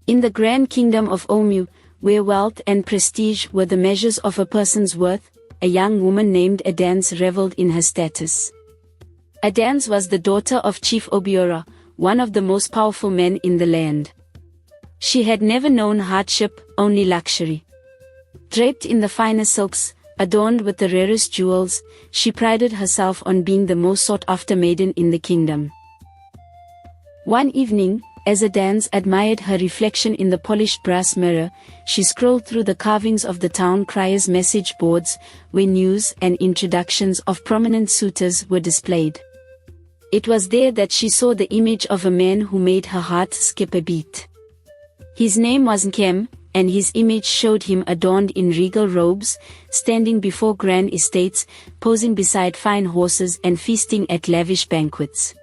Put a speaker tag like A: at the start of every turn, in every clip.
A: In the grand kingdom of Omu, where wealth and prestige were the measures of a person's worth, a young woman named Adanze reveled in her status. Adanze was the daughter of Chief Obiora, one of the most powerful men in the land. She had never known hardship, only luxury. Draped in the finest silks, adorned with the rarest jewels, she prided herself on being the most sought-after maiden in the kingdom. One evening, as Adanze admired her reflection in the polished brass mirror, she scrolled through the carvings of the town crier's message boards, where news and introductions of prominent suitors were displayed. It was there that she saw the image of a man who made her heart skip a beat. His name was Nkem, and his image showed him adorned in regal robes, standing before grand estates, posing beside fine horses and feasting at lavish banquets.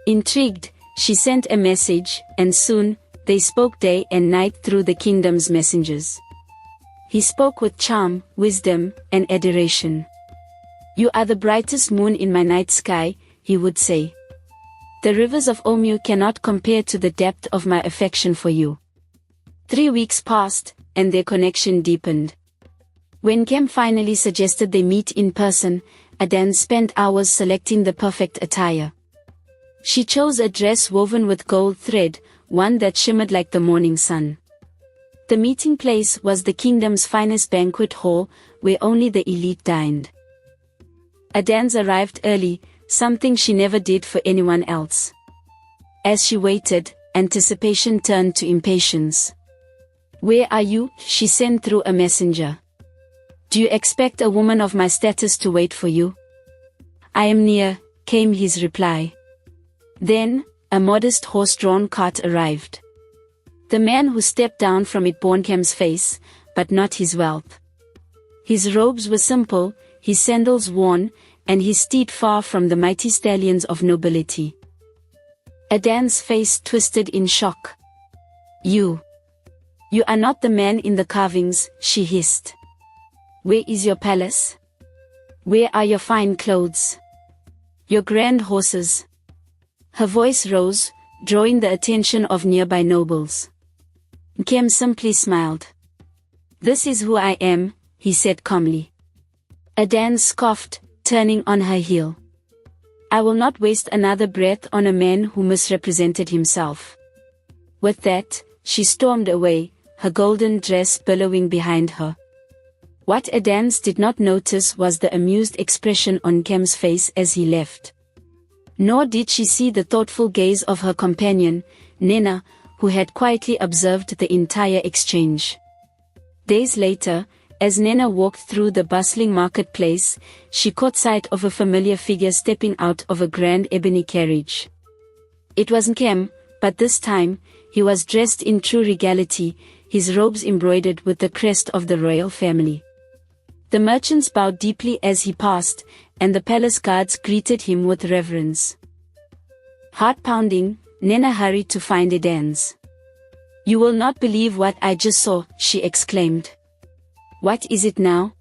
A: Intrigued, she sent a message, and soon, they spoke day and night through the kingdom's messengers. He spoke with charm, wisdom, and adoration. "You are the brightest moon in my night sky," he would say. "The rivers of Omu cannot compare to the depth of my affection for you." 3 weeks passed, and their connection deepened. When Kem finally suggested they meet in person, Adanze spent hours selecting the perfect attire. She chose a dress woven with gold thread, one that shimmered like the morning sun. The meeting place was the kingdom's finest banquet hall, where only the elite dined. Adanze arrived early, something she never did for anyone else. As she waited, anticipation turned to impatience. "Where are you?" she sent through a messenger. "Do you expect a woman of my status to wait for you?" "I am near," came his reply. Then, a modest horse-drawn cart arrived. The man who stepped down from it bore Kem's face, but not his wealth. His robes were simple, his sandals worn, and his steed far from the mighty stallions of nobility. Adanze's face twisted in shock. You are not the man in the carvings," she hissed. "Where is your palace? Where are your fine clothes? Your grand horses?" Her voice rose, drawing the attention of nearby nobles. Nkem simply smiled. "This is who I am," he said calmly. Adanze scoffed, turning on her heel. "I will not waste another breath on a man who misrepresented himself." With that, she stormed away, her golden dress billowing behind her. What Adanze did not notice was the amused expression on Kem's face as he left. Nor did she see the thoughtful gaze of her companion, Nena, who had quietly observed the entire exchange. Days later, as Nena walked through the bustling marketplace, she caught sight of a familiar figure stepping out of a grand ebony carriage. It was Nkem, but this time, he was dressed in true regality, his robes embroidered with the crest of the royal family. The merchants bowed deeply as he passed, and the palace guards greeted him with reverence. Heart-pounding, Nena hurried to find Adanze. "You will not believe what I just saw," she exclaimed. "What is it now?"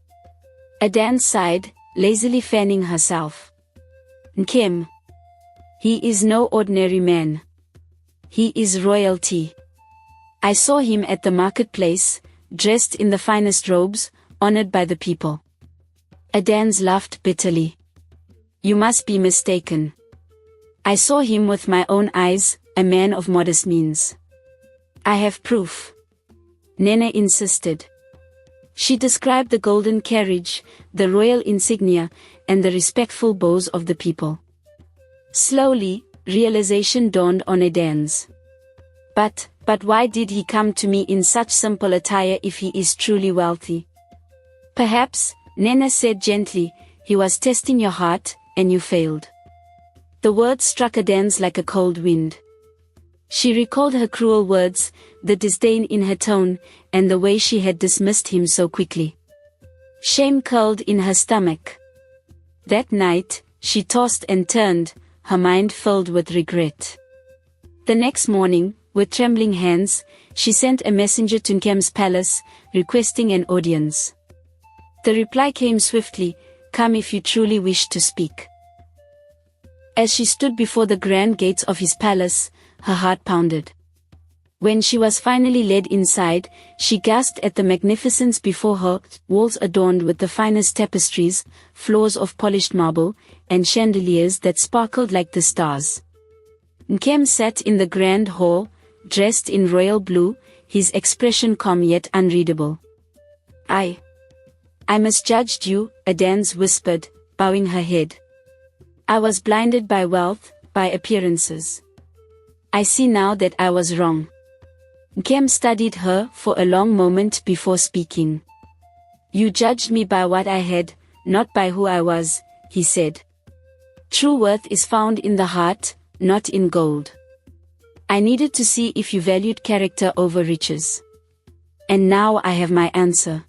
A: Adanze sighed, lazily fanning herself. "Nkem. He is no ordinary man. He is royalty. I saw him at the marketplace, dressed in the finest robes, honored by the people." Adanze laughed bitterly. "You must be mistaken. I saw him with my own eyes, a man of modest means." "I have proof," Nena insisted. She described the golden carriage, the royal insignia, and the respectful bows of the people. Slowly, realization dawned on Adanze. But why did he come to me in such simple attire if he is truly wealthy?" "Perhaps," Nena said gently, "he was testing your heart, and you failed." The words struck Adanze like a cold wind. She recalled her cruel words, the disdain in her tone, and the way she had dismissed him so quickly. Shame curled in her stomach. That night, she tossed and turned, her mind filled with regret. The next morning, with trembling hands, she sent a messenger to Nkem's palace, requesting an audience. The reply came swiftly, "Come if you truly wish to speak." As she stood before the grand gates of his palace, her heart pounded. When she was finally led inside, she gasped at the magnificence before her, walls adorned with the finest tapestries, floors of polished marble, and chandeliers that sparkled like the stars. Nkem sat in the grand hall, dressed in royal blue, his expression calm yet unreadable. I misjudged you," Adanze whispered, bowing her head. "I was blinded by wealth, by appearances. I see now that I was wrong." Nkem studied her for a long moment before speaking. "You judged me by what I had, not by who I was," he said. "True worth is found in the heart, not in gold. I needed to see if you valued character over riches. And now I have my answer."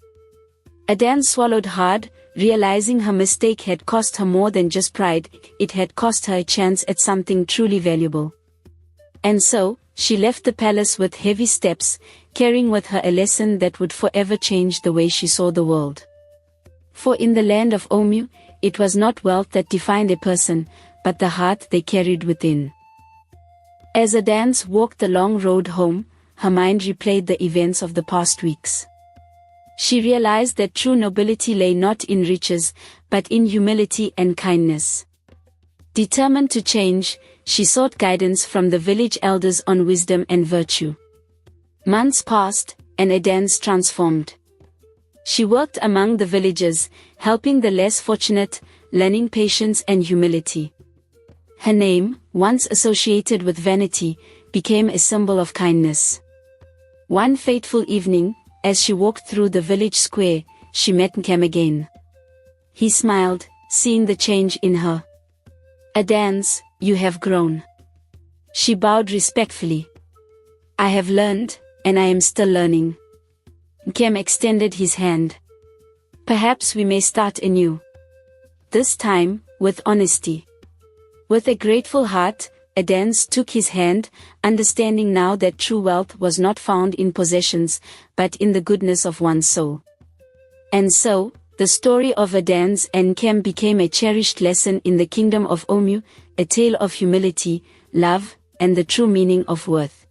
A: Adanze swallowed hard, realizing her mistake had cost her more than just pride, it had cost her a chance at something truly valuable. And so, she left the palace with heavy steps, carrying with her a lesson that would forever change the way she saw the world. For in the land of Omu, it was not wealth that defined a person, but the heart they carried within. As Adanze walked the long road home, her mind replayed the events of the past weeks. She realized that true nobility lay not in riches, but in humility and kindness. Determined to change, she sought guidance from the village elders on wisdom and virtue. Months passed, and Adanze transformed. She worked among the villagers, helping the less fortunate, learning patience and humility. Her name, once associated with vanity, became a symbol of kindness. One fateful evening, as she walked through the village square, she met Nkem again. He smiled, seeing the change in her. "Adanze, you have grown." She bowed respectfully. "I have learned, and I am still learning." Nkem extended his hand. "Perhaps we may start anew. This time, with honesty." With a grateful heart, Adanze took his hand, understanding now that true wealth was not found in possessions, but in the goodness of one's soul. And so, the story of Adanze and Nkem became a cherished lesson in the kingdom of Omu, a tale of humility, love, and the true meaning of worth.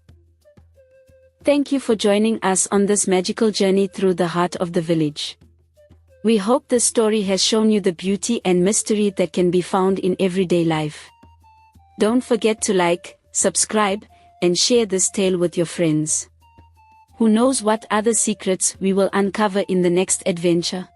A: Thank you for joining us on this magical journey through the heart of the village. We hope this story has shown you the beauty and mystery that can be found in everyday life. Don't forget to like, subscribe, and share this tale with your friends. Who knows what other secrets we will uncover in the next adventure?